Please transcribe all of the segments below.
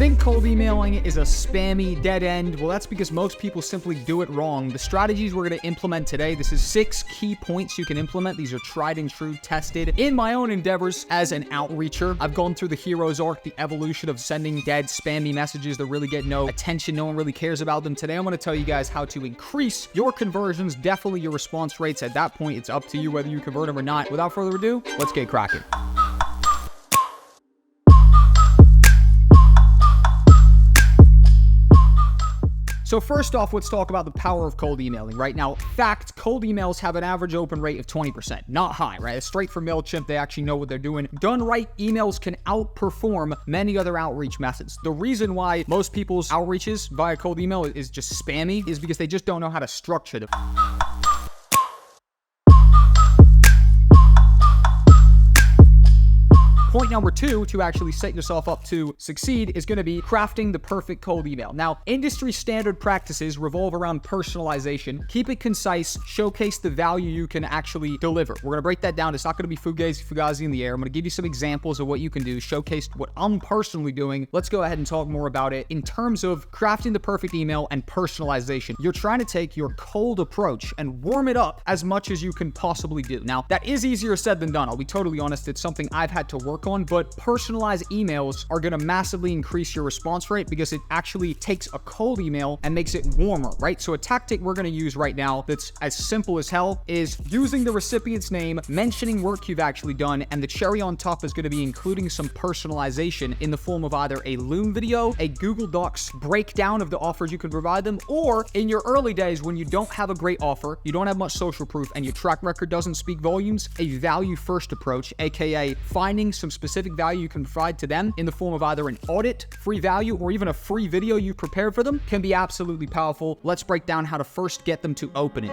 Think cold emailing is a spammy dead end? Well, that's because most people simply do it wrong. The strategies we're going to implement today, this is 6 key points you can implement. These are tried and true, tested in my own endeavors as an outreacher. I've gone through the hero's arc, the evolution of sending dead spammy messages that really get no attention. No one really cares about them. Today, I'm going to tell you guys how to increase your conversions, definitely your response rates. At that point, it's up to you whether you convert them or not. Without further ado, let's get cracking. So first off, let's talk about the power of cold emailing. Right now, fact, cold emails have an average open rate of 20%. Not high, right? It's straight from MailChimp. They actually know what they're doing. Done right, emails can outperform many other outreach methods. The reason why most people's outreaches via cold email is just spammy is because they just don't know how to structure them. Point number 2 to actually set yourself up to succeed is going to be crafting the perfect cold email. Now, industry standard practices revolve around personalization. Keep it concise, showcase the value you can actually deliver. We're going to break that down. It's not going to be fugazi in the air. I'm going to give you some examples of what you can do, showcase what I'm personally doing. Let's go ahead and talk more about it. In terms of crafting the perfect email and personalization, you're trying to take your cold approach and warm it up as much as you can possibly do. Now, that is easier said than done. I'll be totally honest. It's something I've had to work on, but personalized emails are going to massively increase your response rate because it actually takes a cold email and makes it warmer, right? So a tactic we're going to use right now that's as simple as hell is using the recipient's name, mentioning work you've actually done, and the cherry on top is going to be including some personalization in the form of either a Loom video, a Google Docs breakdown of the offers you can provide them, or in your early days when you don't have a great offer, you don't have much social proof, and your track record doesn't speak volumes, a value first approach, aka finding some specific value you can provide to them in the form of either an audit, free value, or even a free video you prepared for them can be absolutely powerful. Let's break down how to first get them to open it.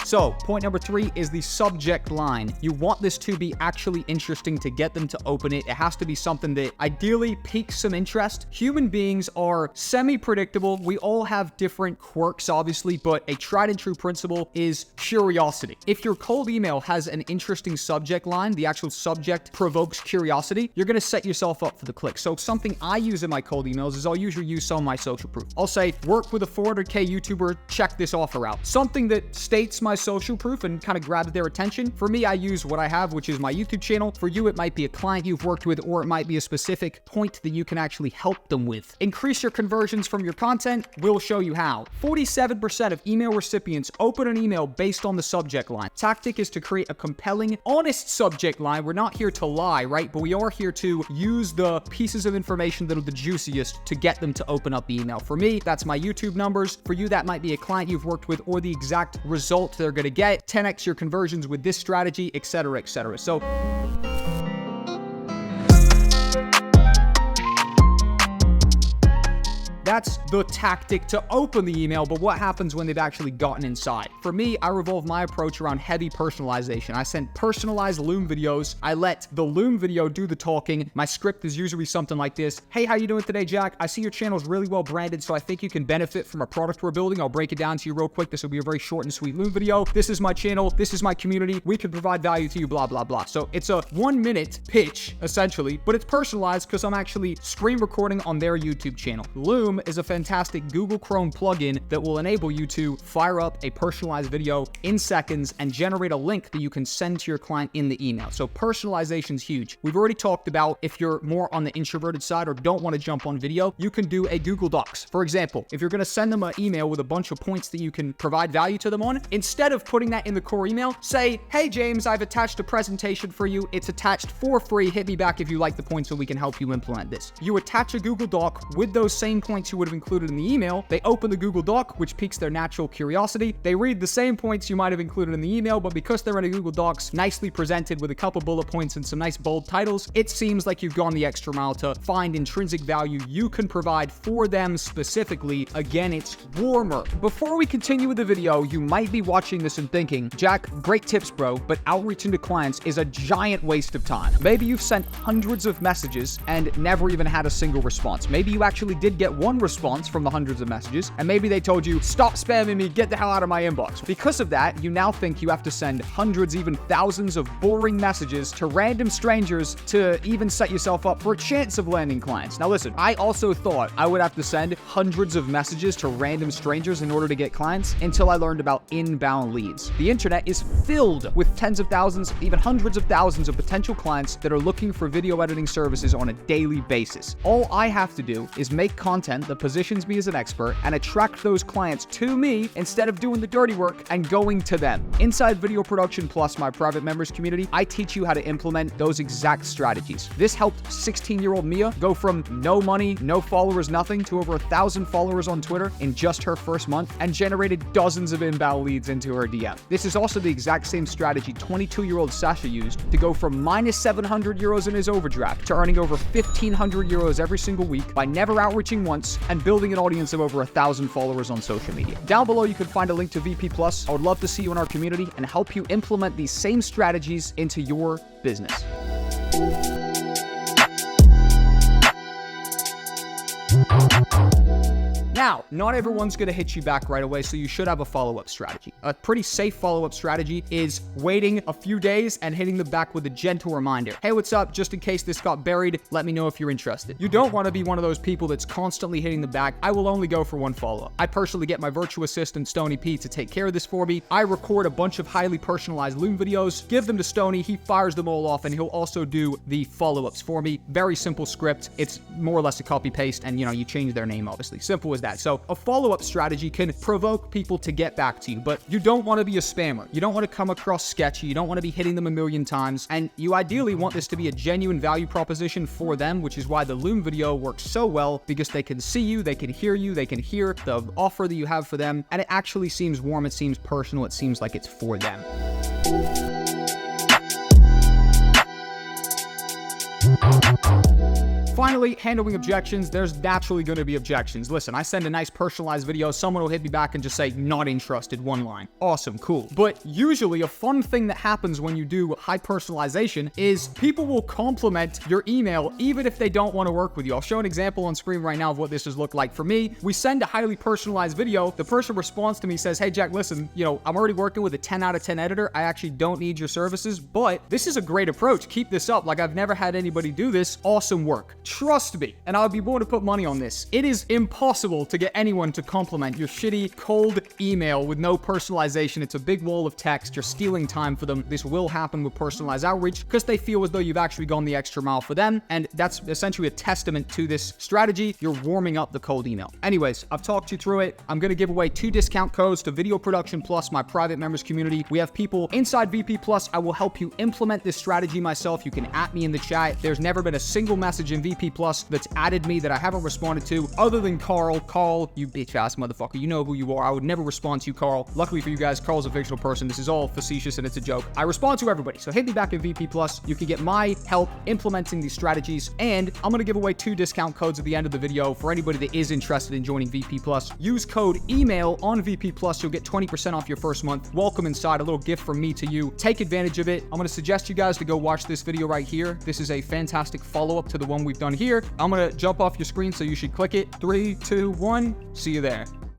So, point number 3 is the subject line. You want this to be actually interesting to get them to open it. It has to be something that ideally piques some interest. Human beings are semi-predictable. We all have different quirks, obviously, but a tried and true principle is curiosity. If your cold email has an interesting subject line, the actual subject provokes curiosity, you're going to set yourself up for the click. So something I use in my cold emails is I'll usually use some of my social proof. I'll say, work with a 400K YouTuber, check this offer out. Something that states my social proof and kind of grabs their attention. For me, I use what I have, which is my YouTube channel. For you, it might be a client you've worked with, or it might be a specific point that you can actually help them with. Increase your conversions from your content. We'll show you how. 47% of email recipients open an email based on the subject line. Tactic is to create a compelling, honest subject line. We're not here to lie, right? But we are here to use the pieces of information that are the juiciest to get them to open up the email. For me, that's my YouTube numbers. For you, that might be a client you've worked with or the exact result they're going to get. 10x your conversions with this strategy, etc., etc. So that's the tactic to open the email, but what happens when they've actually gotten inside? For me, I revolve my approach around heavy personalization. I send personalized Loom videos. I let the Loom video do the talking. My script is usually something like this. Hey, how you doing today, Jack? I see your channel is really well branded, so I think you can benefit from a product we're building. I'll break it down to you real quick. This will be a very short and sweet Loom video. This is my channel. This is my community. We can provide value to you, blah, blah, blah. So it's a 1-minute pitch, essentially, but it's personalized because I'm actually screen recording on their YouTube channel. Loom is a fantastic Google Chrome plugin that will enable you to fire up a personalized video in seconds and generate a link that you can send to your client in the email. So personalization is huge. We've already talked about if you're more on the introverted side or don't want to jump on video, you can do a Google Docs. For example, if you're going to send them an email with a bunch of points that you can provide value to them on, instead of putting that in the core email, say, hey, James, I've attached a presentation for you. It's attached for free. Hit me back if you like the points so we can help you implement this. You attach a Google Doc with those same points you would have included in the email. They open the Google Doc, which piques their natural curiosity. They read the same points you might have included in the email, but because they're in a Google Docs, nicely presented with a couple bullet points and some nice bold titles, it seems like you've gone the extra mile to find intrinsic value you can provide for them specifically. Again, it's warmer. Before we continue with the video, you might be watching this and thinking, Jack, great tips, bro, but outreaching to clients is a giant waste of time. Maybe you've sent hundreds of messages and never even had a single response. Maybe you actually did get one one response from the hundreds of messages, and maybe they told you, stop spamming me, get the hell out of my inbox. Because of that, you now think you have to send hundreds, even thousands of boring messages to random strangers to even set yourself up for a chance of landing clients. Now listen, I also thought I would have to send hundreds of messages to random strangers in order to get clients until I learned about inbound leads. The internet is filled with tens of thousands, even hundreds of thousands of potential clients that are looking for video editing services on a daily basis. All I have to do is make content that positions me as an expert and attract those clients to me instead of doing the dirty work and going to them. Inside Video Production Plus, my private members community, I teach you how to implement those exact strategies. This helped 16-year-old Mia go from no money, no followers, nothing, to over 1,000 followers on Twitter in just her first month and generated dozens of inbound leads into her DM. This is also the exact same strategy 22-year-old Sasha used to go from minus 700 euros in his overdraft to earning over 1,500 euros every single week by never outreaching once and building an audience of over 1,000 followers on social media. Down below, you can find a link to VP Plus. I would love to see you in our community and help you implement these same strategies into your business. Now, not everyone's going to hit you back right away, so you should have a follow-up strategy. A pretty safe follow-up strategy is waiting a few days and hitting them back with a gentle reminder. Hey, what's up? Just in case this got buried, let me know if you're interested. You don't want to be one of those people that's constantly hitting them back. I will only go for one follow-up. I personally get my virtual assistant, Stony P, to take care of this for me. I record a bunch of highly personalized Loom videos, give them to Stony, he fires them all off, and he'll also do the follow-ups for me. Very simple script. It's more or less a copy-paste, and you change their name, obviously. Simple as that. So a follow-up strategy can provoke people to get back to you, but you don't want to be a spammer. You don't want to come across sketchy. You don't want to be hitting them a million times, and you ideally want this to be a genuine value proposition for them, which is why the Loom video works so well, because they can see you, they can hear the offer that you have for them, and it actually seems warm, it seems personal, it seems like it's for them. Finally, handling objections. There's naturally going to be objections. Listen, I send a nice personalized video, someone will hit me back and just say, not interested, one line. Awesome, cool. But usually a fun thing that happens when you do high personalization is people will compliment your email even if they don't want to work with you. I'll show an example on screen right now of what this has looked like for me. We send a highly personalized video. The person responds to me, says, hey Jack, listen, I'm already working with a 10 out of 10 editor. I actually don't need your services, but this is a great approach. Keep this up. Like, I've never had anybody do this. Awesome work. Trust me, and I'll be willing to put money on this. It is impossible to get anyone to compliment your shitty, cold email with no personalization. It's a big wall of text. You're stealing time for them. This will happen with personalized outreach because they feel as though you've actually gone the extra mile for them, and that's essentially a testament to this strategy. You're warming up the cold email. Anyways, I've talked you through it. I'm going to give away 2 discount codes to Video Production Plus, my private members community. We have people inside VP Plus. I will help you implement this strategy myself. You can @ me in the chat. There's never been a single message in VP Plus that's added me that I haven't responded to other than Carl. Carl, you bitch-ass motherfucker. You know who you are. I would never respond to you, Carl. Luckily for you guys, Carl's a fictional person. This is all facetious and it's a joke. I respond to everybody. So hit me back in VP Plus. You can get my help implementing these strategies, and I'm going to give away 2 discount codes at the end of the video for anybody that is interested in joining VP Plus. Use code EMAIL on VP Plus. You'll get 20% off your first month. Welcome inside. A little gift from me to you. Take advantage of it. I'm going to suggest you guys to go watch this video right here. This is a fantastic follow-up to the one we've done here. I'm going to jump off your screen, so you should click it. 3, 2, 1. See you there.